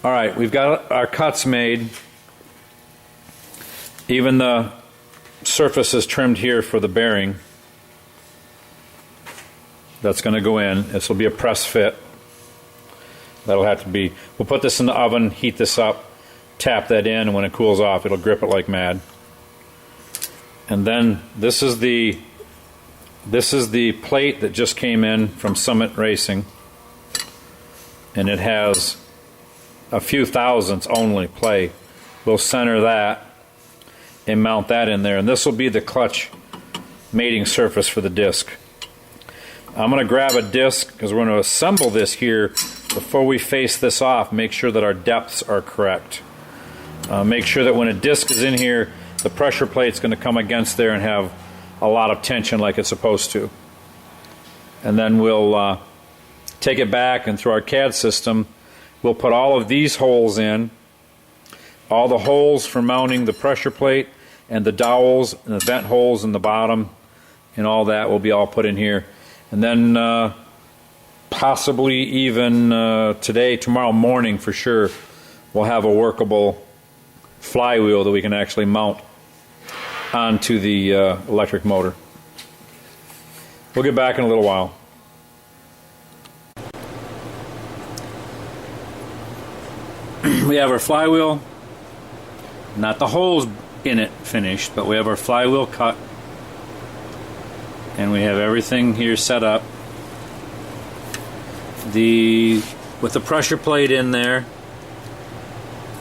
Alright, we've got our cuts made. Even the surface is trimmed here for the bearing. That's going to go in. This will be a press fit. That'll have to be, we'll put this in the oven, heat this up, tap that in, and when it cools off, it'll grip it like mad. And then this is the plate that just came in from Summit Racing, and it has a few thousandths only play. We'll center that and mount that in there, and this will be the clutch mating surface for the disc. I'm going to grab a disc because we're going to assemble this here before we face this off. Make sure that our depths are correct. Make sure that when a disc is in here, the pressure plate's going to come against there and have a lot of tension like it's supposed to. And then we'll take it back, and through our CAD system, we'll put all of these holes in. All the holes for mounting the pressure plate and the dowels and the vent holes in the bottom and all that will be all put in here. And then possibly even today, tomorrow morning for sure, we'll have a workable flywheel that we can actually mount onto the electric motor. We'll get back in a little while. We have our flywheel, not the holes in it finished, but we have our flywheel cut, and we have everything here set up. With the pressure plate in there,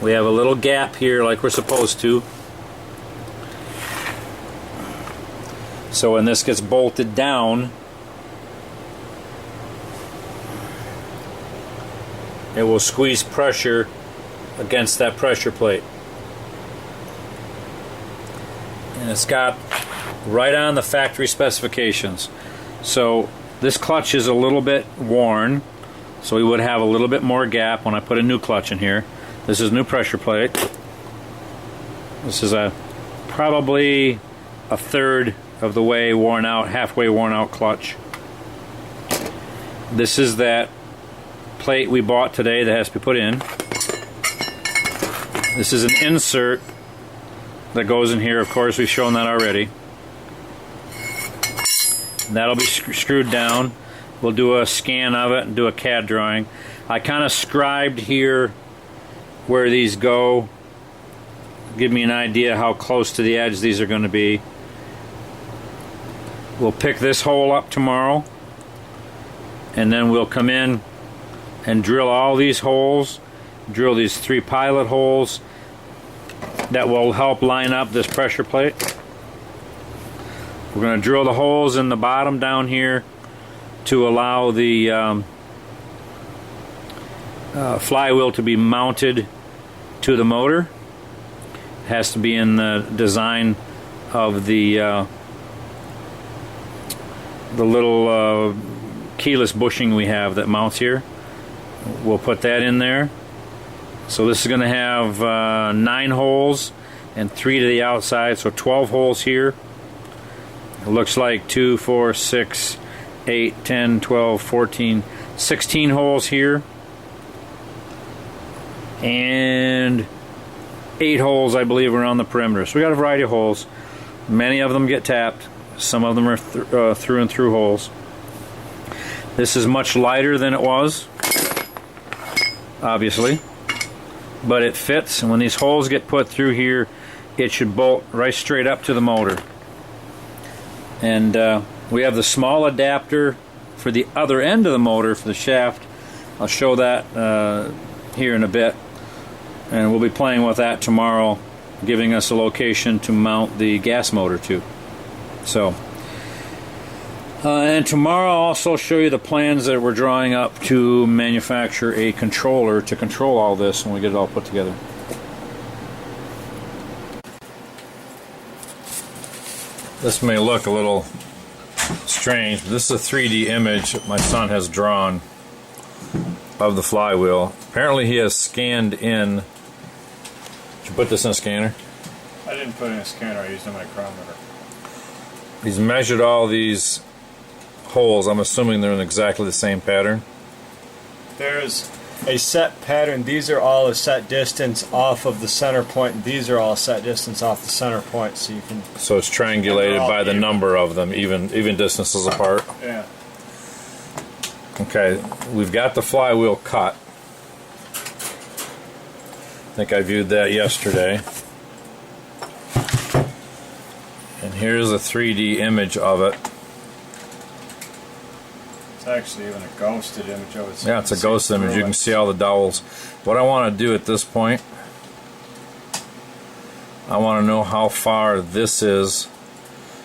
we have a little gap here like we're supposed to. So when this gets bolted down, it will squeeze pressure against that pressure plate. And it's got right on the factory specifications. So this clutch is a little bit worn, so we would have a little bit more gap when I put a new clutch in here. This is new pressure plate. This is probably a third of the way worn out, halfway worn out clutch. This is that plate we bought today that has to be put in. This is an insert that goes in here. Of course, we've shown that already. That'll be screwed down. We'll do a scan of it and do a CAD drawing. I kind of scribed here where these go. Give me an idea how close to the edge these are going to be. We'll pick this hole up tomorrow, and then we'll come in and drill all these holes, drill these 3 pilot holes that will help line up this pressure plate. We're going to drill the holes in the bottom down here to allow the flywheel to be mounted to the motor. It has to be in the design of the little keyless bushing we have that mounts here. We'll put that in there. So this is going to have 9 holes and 3 to the outside, so 12 holes here. It looks like 2, 4, 6, 8, 10, 12, 14, 16 holes here. And 8 holes, I believe, around the perimeter. So we got a variety of holes. Many of them get tapped. Some of them are through and through holes. This is much lighter than it was, obviously, but it fits, and when these holes get put through here, it should bolt right straight up to the motor. And we have the small adapter for the other end of the motor for the shaft. I'll show that here in a bit, and we'll be playing with that tomorrow, giving us a location to mount the gas motor to. So, and tomorrow I'll also show you the plans that we're drawing up to manufacture a controller to control all this when we get it all put together. This may look a little strange, but this is a 3D image that my son has drawn of the flywheel. Apparently he has scanned in. Did you put this in a scanner? I didn't put it in a scanner, I used a micrometer. He's measured all these holes. I'm assuming they're in exactly the same pattern. There's a set pattern. These are all a set distance off of the center point, and these are all set distance off the center point, so you can. So it's triangulated by the number of them, even distances apart. Yeah. Okay, we've got the flywheel cut. I think I viewed that yesterday. And here's a 3D image of it. It's actually even a ghosted image of it. So Yeah, it's a ghost image. You can see all the dowels. What I want to do at this point, I want to know how far this is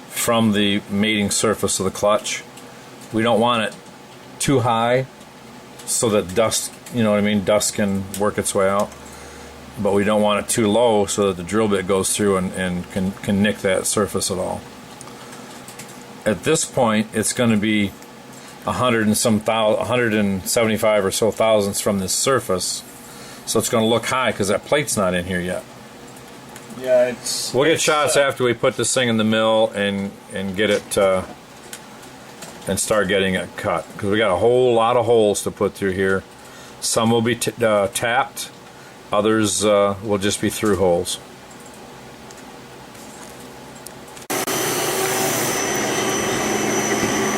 from the mating surface of the clutch. We don't want it too high so that dust, you know what I mean, dust can work its way out. But we don't want it too low so that the drill bit goes through and can nick that surface at all. At this point, it's going to be 175 or so thousandths from this surface, so it's going to look high because that plate's not in here yet. Yeah, it's. We'll get shots after we put this thing in the mill and get it and start getting it cut, because we got a whole lot of holes to put through here. Some will be tapped. Others will just be through holes.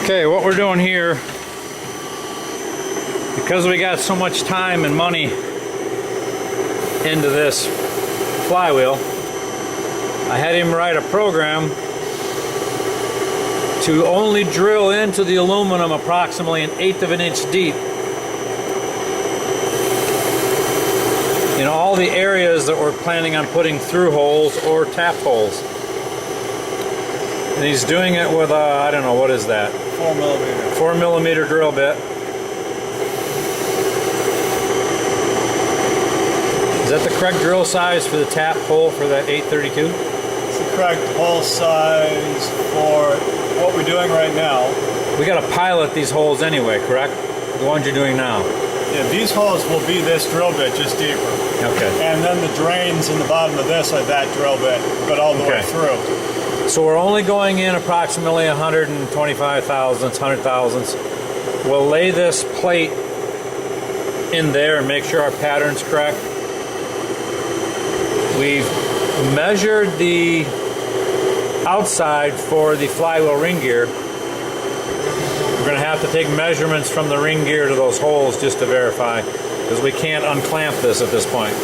Okay, what we're doing here, because we got so much time and money into this flywheel, I had him write a program to only drill into the aluminum approximately 1/8 of an inch deep in all the areas that we're planning on putting through holes or tap holes. And he's doing it with a, I don't know, what is that? 4mm. 4mm drill bit. Is that the correct drill size for the tap hole for that 832? It's the correct hole size for what we're doing right now. We got to pilot these holes anyway, correct? The ones you're doing now. Yeah, these holes will be this drill bit, just deeper. Okay. And then the drains in the bottom of this are that drill bit, but all the way through. So we're only going in approximately 125 thousandths, 100 thousandths. We'll lay this plate in there and make sure our pattern's correct. We've measured the outside for the flywheel ring gear. We're going to have to take measurements from the ring gear to those holes just to verify, because we can't unclamp this at this point.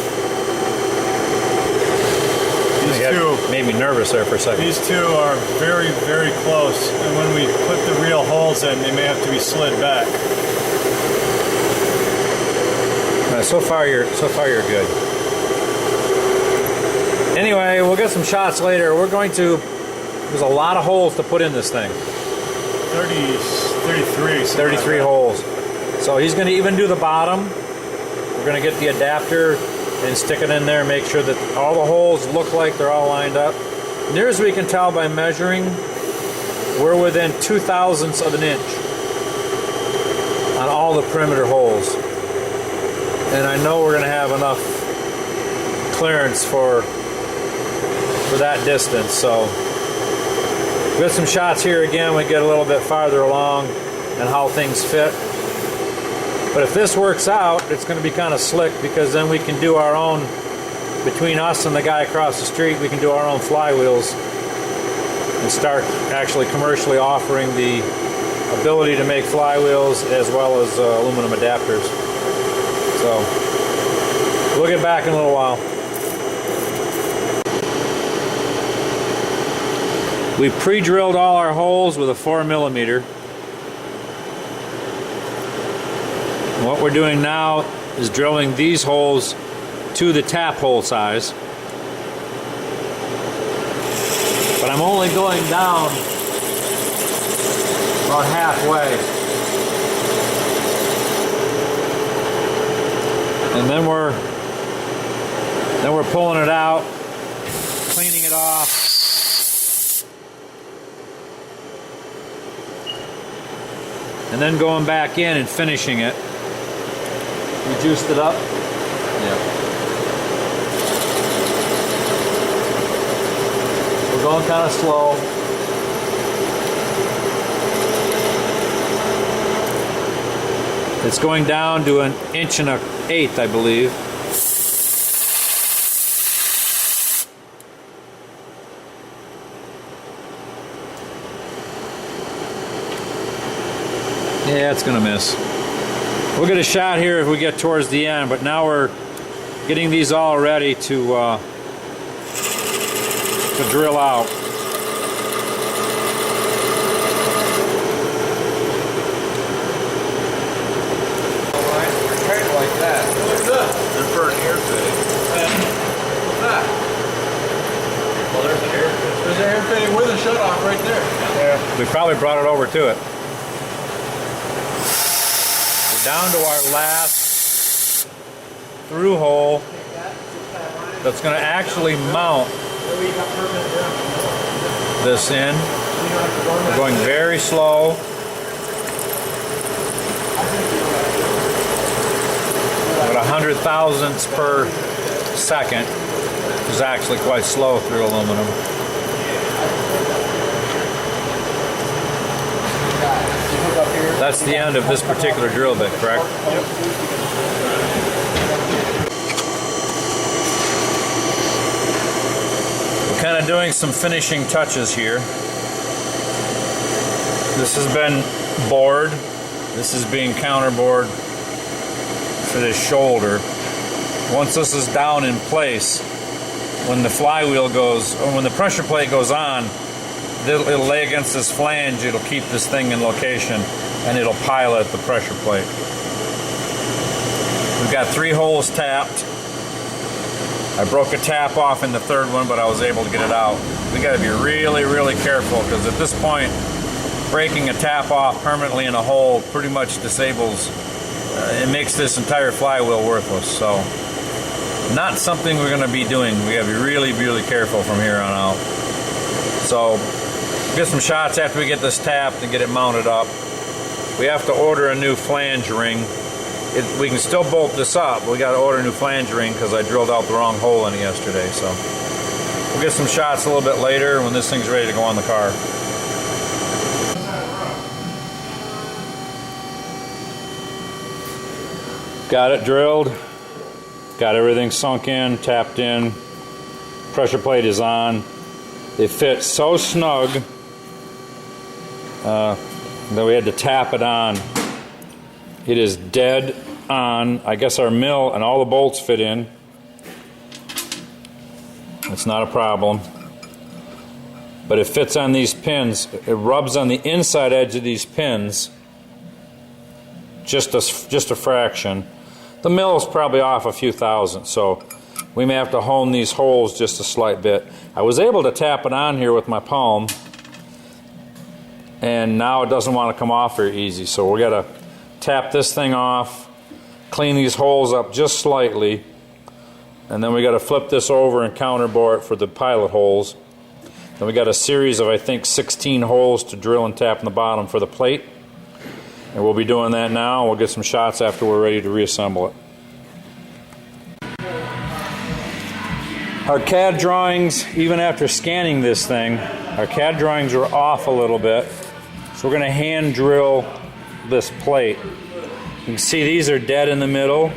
Made me nervous there for a second. These two are very, very close, and when we put the real holes in, they may have to be slid back. So far you're good. Anyway, we'll get some shots later. There's a lot of holes to put in this thing. 33 holes. So he's going to even do the bottom. We're going to get the adapter and stick it in there, make sure that all the holes look like they're all lined up. Near as we can tell by measuring, we're within 0.02 of an inch on all the perimeter holes. And I know we're going to have enough clearance for that distance. So we got some shots here again. We get a little bit farther along and how things fit. But if this works out, it's going to be kind of slick, because then we can do our own, between us and the guy across the street, we can do our own flywheels and start actually commercially offering the ability to make flywheels as well as aluminum adapters. So we'll get back in a little while. We pre-drilled all our holes with a 4mm. What we're doing now is drilling these holes to the tap hole size. But I'm only going down about halfway. And then we're pulling it out, cleaning it off. And then going back in and finishing it. We juiced it up. Yeah. We're going kind of slow. It's going down to 1 1/8 inches, I believe. Yeah, it's gonna miss. We'll get a shot here if we get towards the end, but now we're getting these all ready to drill out. Like that. What's that? They're for an air fitting. What's that? Well, there's an air fitting. There's an air fitting with a shutoff right there. Yeah. We probably brought it over to it. We're down to our last through hole that's going to actually mount this in. We're going very slow. About 100 thousandths per second, which is actually quite slow through aluminum. That's the end of this particular drill bit, correct? Yep. We're kind of doing some finishing touches here. This has been bored. This is being counterbored for this shoulder. Once this is down in place, when the flywheel goes, or when the pressure plate goes on, it'll lay against this flange, it'll keep this thing in location, and it'll pilot the pressure plate. We've got 3 holes tapped. I broke a tap off in the 3rd one, but I was able to get it out. We got to be really, really careful, because at this point, breaking a tap off permanently in a hole pretty much disables, it makes this entire flywheel worthless. So, not something we're going to be doing. We got to be really, really careful from here on out. So, get some shots after we get this tapped and get it mounted up. We have to order a new flange ring. We can still bolt this up, but we got to order a new flange ring because I drilled out the wrong hole in it yesterday. So, we'll get some shots a little bit later when this thing's ready to go on the car. Got it drilled, got everything sunk in, tapped in, pressure plate is on. It fit so snug that we had to tap it on. It is dead on. I guess our mill and all the bolts fit in. It's not a problem. But it fits on these pins. It rubs on the inside edge of these pins just a fraction. The mill is probably off a few thousandths, so we may have to hone these holes just a slight bit. I was able to tap it on here with my palm, and now it doesn't want to come off very easy, so we got to tap this thing off, clean these holes up just slightly, and then we got to flip this over and counterbore it for the pilot holes. Then we got a series of, I think, 16 holes to drill and tap in the bottom for the plate. And we'll be doing that now. We'll get some shots after we're ready to reassemble it. Our CAD drawings, even after scanning this thing, our CAD drawings are off a little bit. So we're going to hand drill this plate. You can see these are dead in the middle.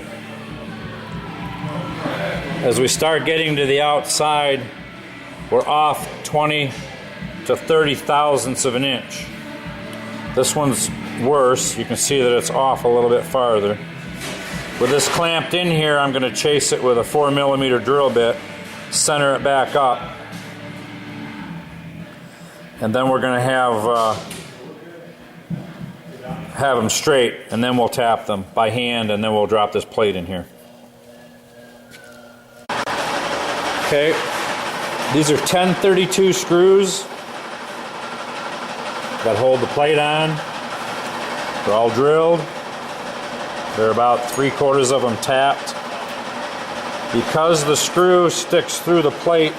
As we start getting to the outside, we're off 20 to 30 thousandths of an inch. This one's worse. You can see that it's off a little bit farther. With this clamped in here, I'm going to chase it with a 4mm drill bit, center it back up, and then we're going to have them straight, and then we'll tap them by hand, and then we'll drop this plate in here. Okay, these are 1032 screws that hold the plate on. They're all drilled. They're about 3/4 of them tapped. Because the screw sticks through the plate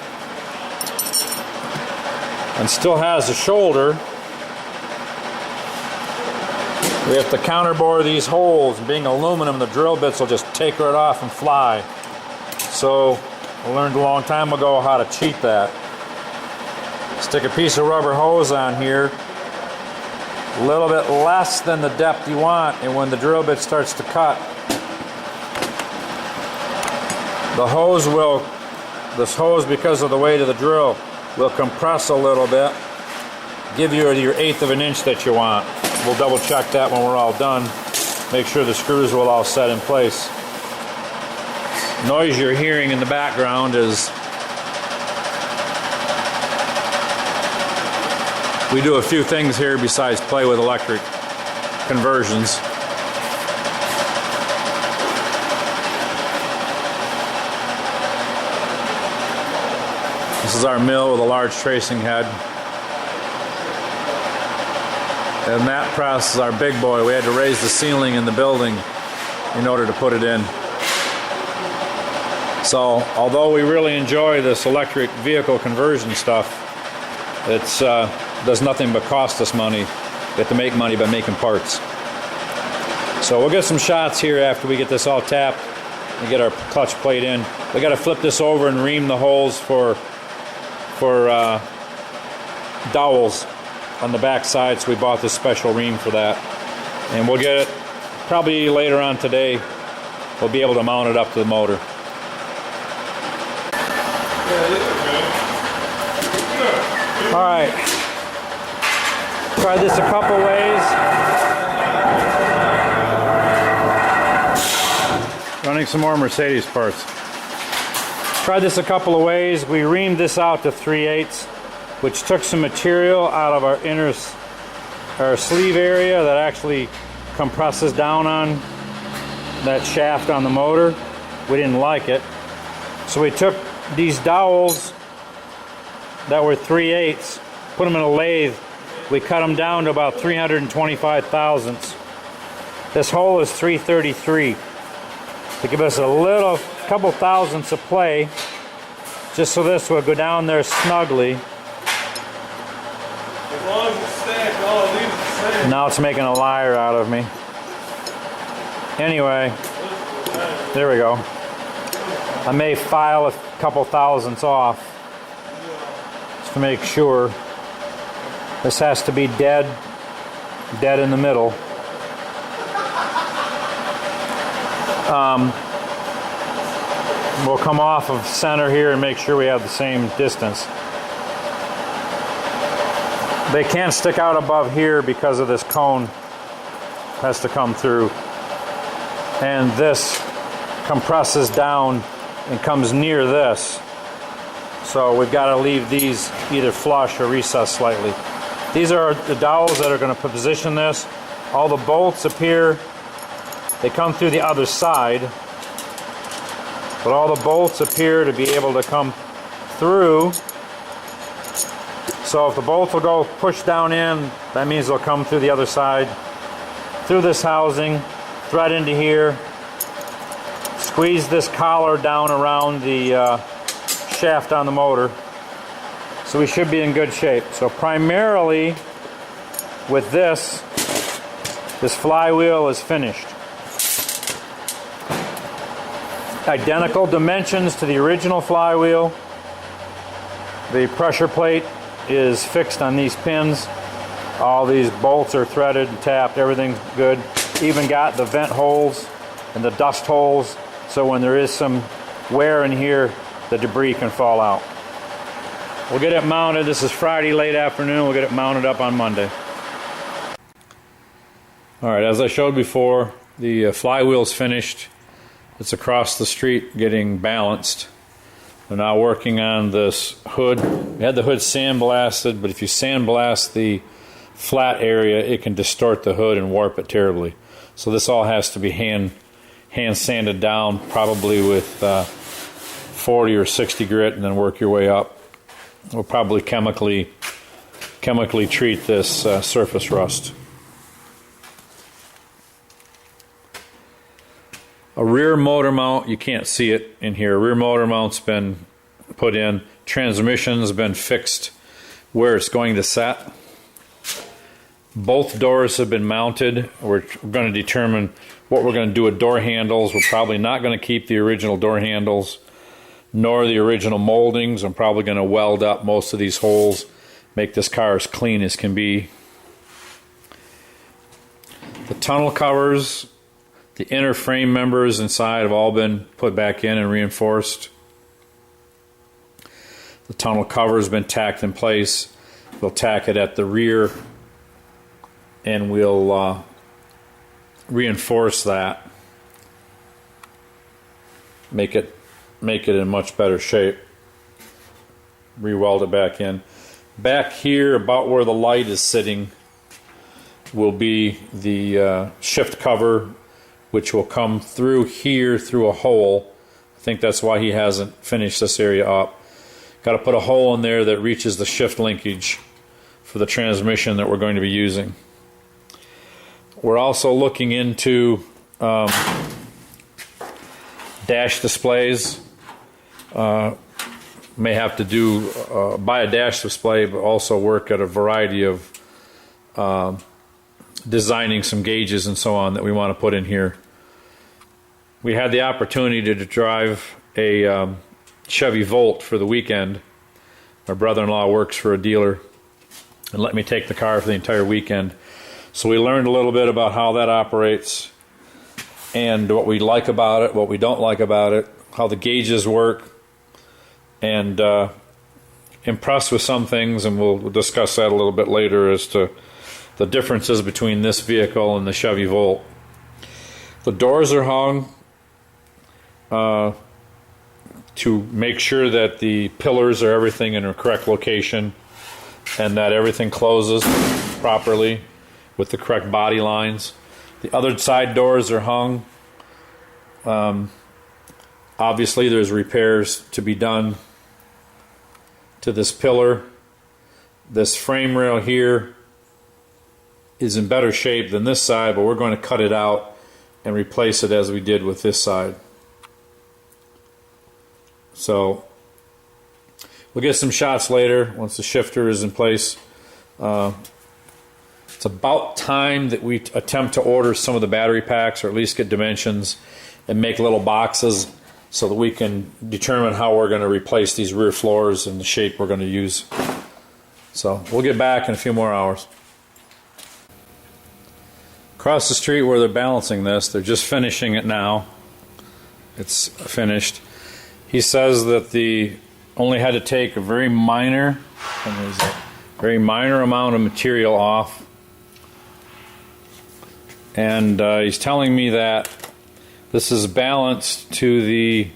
and still has a shoulder, we have to counterbore these holes. Being aluminum, the drill bits will just take right off and fly. So I learned a long time ago how to cheat that. Stick a piece of rubber hose on here, a little bit less than the depth you want, and when the drill bit starts to cut, this hose, because of the weight of the drill, will compress a little bit, give you your 1/8 of an inch that you want. We'll double check that when we're all done. Make sure the screws will all set in place. Noise you're hearing in the background is we do a few things here besides play with electric conversions. This is our mill with a large tracing head. And that press is our big boy. We had to raise the ceiling in the building in order to put it in. So, although we really enjoy this electric vehicle conversion stuff, it's does nothing but cost us money. We have to make money by making parts. So we'll get some shots here after we get this all tapped and get our clutch plate in. We got to flip this over and ream the holes for dowels on the back side, so we bought this special ream for that. And we'll get it probably later on today. We'll be able to mount it up to the motor. All right, tried this a couple ways. Running some more Mercedes parts. Tried this a couple of ways. We reamed this out to 3/8, which took some material out of our sleeve area that actually compresses down on that shaft on the motor. We didn't like it, so we took these dowels that were 3/8, put them in a lathe. We cut them down to about 325 thousandths. This hole is 333 to give us a couple thousandths of play, just so this will go down there snugly. As long as it's stacked, all it leaves is the same. Now it's making a liar out of me. Anyway, there we go. I may file a couple thousandths off just to make sure. This has to be dead in the middle. We'll come off of center here and make sure we have the same distance. They can't stick out above here because of this cone has to come through. And this compresses down and comes near this. So we've got to leave these either flush or recessed slightly. These are the dowels that are going to position this. All the bolts appear, they come through the other side, but all the bolts appear to be able to come through. So if the bolts will go push down in, that means they'll come through the other side, through this housing, thread into here, squeeze this collar down around the shaft on the motor. So we should be in good shape. So primarily with this flywheel is finished. Identical dimensions to the original flywheel. The pressure plate is fixed on these pins. All these bolts are threaded and tapped, everything's good. Even got the vent holes and the dust holes, so when there is some wear in here, the debris can fall out. We'll get it mounted. This is Friday late afternoon. We'll get it mounted up on Monday. All right, as I showed before, the flywheel's finished. It's across the street getting balanced. We're now working on this hood. We had the hood sandblasted, but if you sandblast the flat area, it can distort the hood and warp it terribly. So this all has to be hand sanded down, probably with 40 or 60 grit, and then work your way up. We'll probably chemically treat this surface rust. A rear motor mount, you can't see it in here. A rear motor mount's been put in. Transmission's been fixed where it's going to set. Both doors have been mounted. We're going to determine what we're going to do with door handles. We're probably not going to keep the original door handles nor the original moldings. I'm probably going to weld up most of these holes, make this car as clean as can be. The tunnel covers, the inner frame members inside have all been put back in and reinforced. The tunnel cover has been tacked in place. We'll tack it at the rear, and we'll reinforce that. Make it in much better shape. Re-weld it back in. Back here, about where the light is sitting, will be the shift cover, which will come through here through a hole. I think that's why he hasn't finished this area up. Got to put a hole in there that reaches the shift linkage for the transmission that we're going to be using. We're also looking into dash displays. May have to do buy a dash display, but also work at a variety of designing some gauges and so on that we want to put in here. We had the opportunity to drive a Chevy Volt for the weekend. My brother-in-law works for a dealer and let me take the car for the entire weekend. So we learned a little bit about how that operates and what we like about it, what we don't like about it, how the gauges work, and impressed with some things, and we'll discuss that a little bit later as to the differences between this vehicle and the Chevy Volt. The doors are hung to make sure that the pillars are everything in a correct location and that everything closes properly with the correct body lines. The other side doors are hung. Obviously there's repairs to be done to this pillar. This frame rail here is in better shape than this side, but we're going to cut it out and replace it as we did with this side. So we'll get some shots later once the shifter is in place. It's about time that we attempt to order some of the battery packs, or at least get dimensions and make little boxes so that we can determine how we're going to replace these rear floors and the shape we're going to use. So we'll get back in a few more hours. Across the street where they're balancing this, they're just finishing it now. It's finished. He says that the only had to take a very minor amount of material off, and he's telling me that this is balanced to the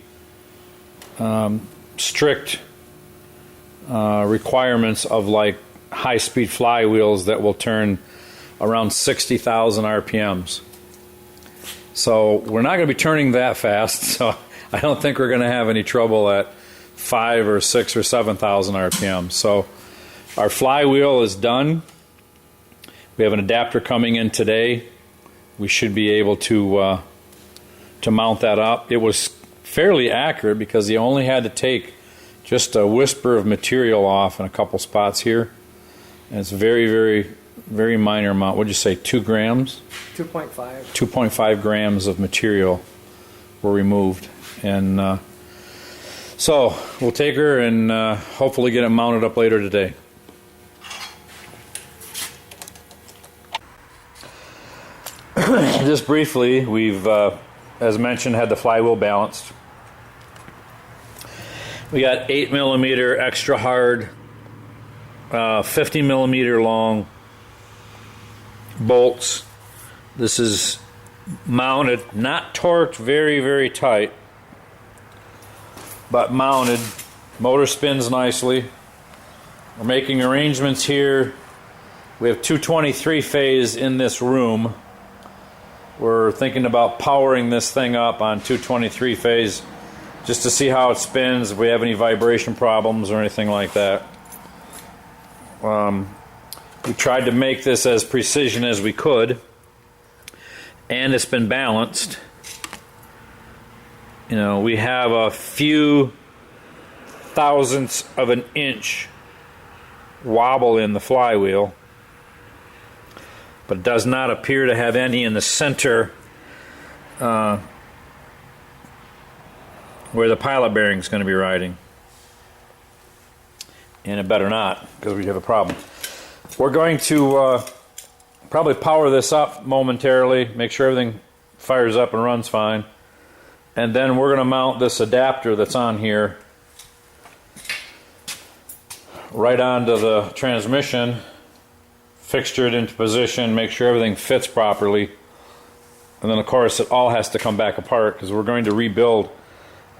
strict requirements of like high-speed flywheels that will turn around 60,000 RPMs. So we're not going to be turning that fast, so I don't think we're going to have any trouble at 5 or 6 or 7,000 RPM. So our flywheel is done. We have an adapter coming in today. We should be able to mount that up. It was fairly accurate because he only had to take just a whisper of material off in a couple spots here. And it's very, very, very minor amount. What'd you say, 2 grams? 2.5. 2.5 grams of material were removed. And so we'll take her and hopefully get it mounted up later today. Just briefly, we've, as mentioned, had the flywheel balanced. We got 8mm extra hard, 50mm long bolts. This is mounted, not torqued very, very tight, but mounted. Motor spins nicely. We're making arrangements here. We have 223 phase in this room. We're thinking about powering this thing up on 223 phase just to see how it spins, if we have any vibration problems or anything like that. We tried to make this as precision as we could, and it's been balanced. You know, we have a few thousandths of an inch wobble in the flywheel, but it does not appear to have any in the center where the pilot bearing is going to be riding. And it better not, because we have a problem. We're going to probably power this up momentarily, make sure everything fires up and runs fine. And then we're going to mount this adapter that's on here right onto the transmission, fixture it into position, make sure everything fits properly. And then of course it all has to come back apart because we're going to rebuild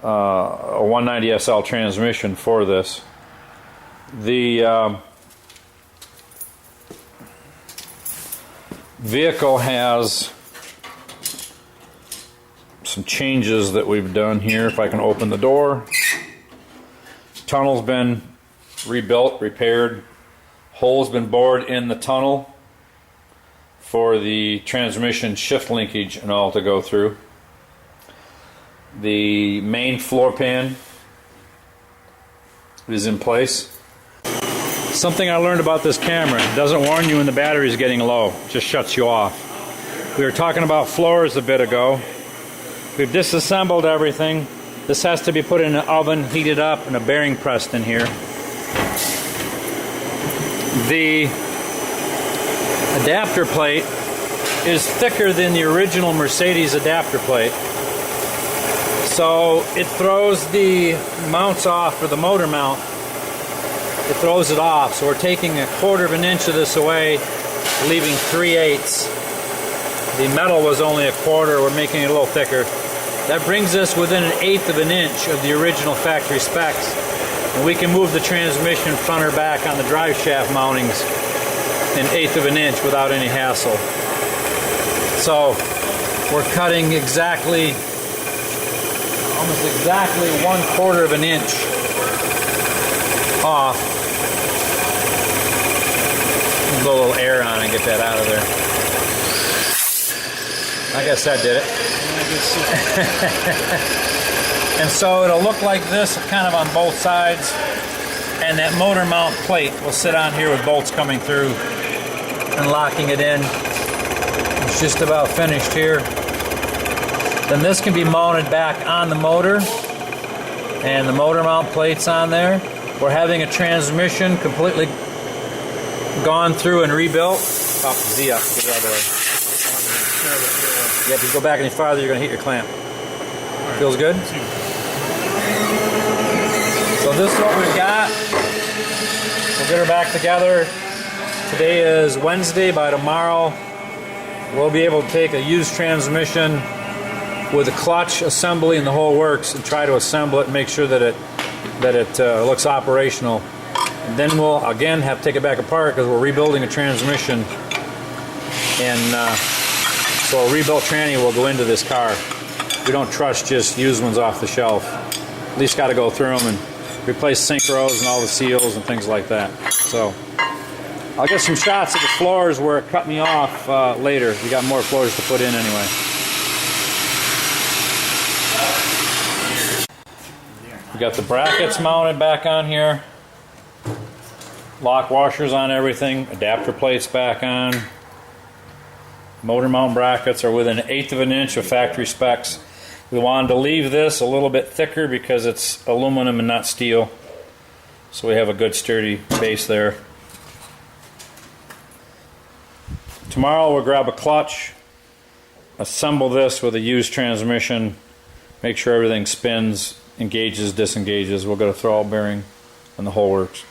a 190 SL transmission for this. The vehicle has some changes that we've done here. If I can open the door. Tunnel's been rebuilt, repaired. Hole's been bored in the tunnel for the transmission shift linkage and all to go through. The main floor pan is in place. Something I learned about this camera, it doesn't warn you when the battery is getting low, it just shuts you off. We were talking about floors a bit ago. We've disassembled everything. This has to be put in an oven, heated up, and a bearing pressed in here. The adapter plate is thicker than the original Mercedes adapter plate. So it throws the mounts off for the motor mount. It throws it off. So we're taking 1/4 of an inch of this away, leaving 3/8. The metal was only 1/4. We're making it a little thicker. That brings us within 1/8 of an inch of the original factory specs. And we can move the transmission front or back on the drive shaft mountings 1/8 of an inch without any hassle. So we're cutting exactly, almost exactly 1/4 of an inch off. Blow a little air on and get that out of there. I guess that did it. And so it'll look like this kind of on both sides, and that motor mount plate will sit on here with bolts coming through and locking it in. It's just about finished here. Then this can be mounted back on the motor, and the motor mount plate's on there. We're having a transmission completely gone through and rebuilt. Pop the Z up, get it out of the way. Yeah, if you go back any farther, you're going to hit your clamp. Feels good? So this is what we've got. We'll get her back together. Today is Wednesday. By tomorrow, we'll be able to take a used transmission with a clutch assembly and the whole works and try to assemble it and make sure that it looks operational. And then we'll again have to take it back apart because we're rebuilding a transmission. And so a rebuilt tranny will go into this car. We don't trust just used ones off the shelf. At least got to go through them and replace synchros and all the seals and things like that. So I'll get some shots of the floors where it cut me off later. We got more floors to put in anyway. We got the brackets mounted back on here. Lock washers on everything. Adapter plates back on. Motor mount brackets are within 1/8 of an inch of factory specs. We wanted to leave this a little bit thicker because it's aluminum and not steel. So we have a good sturdy base there. Tomorrow we'll grab a clutch, assemble this with a used transmission, make sure everything spins, engages, disengages. We'll get a throttle bearing and the whole works.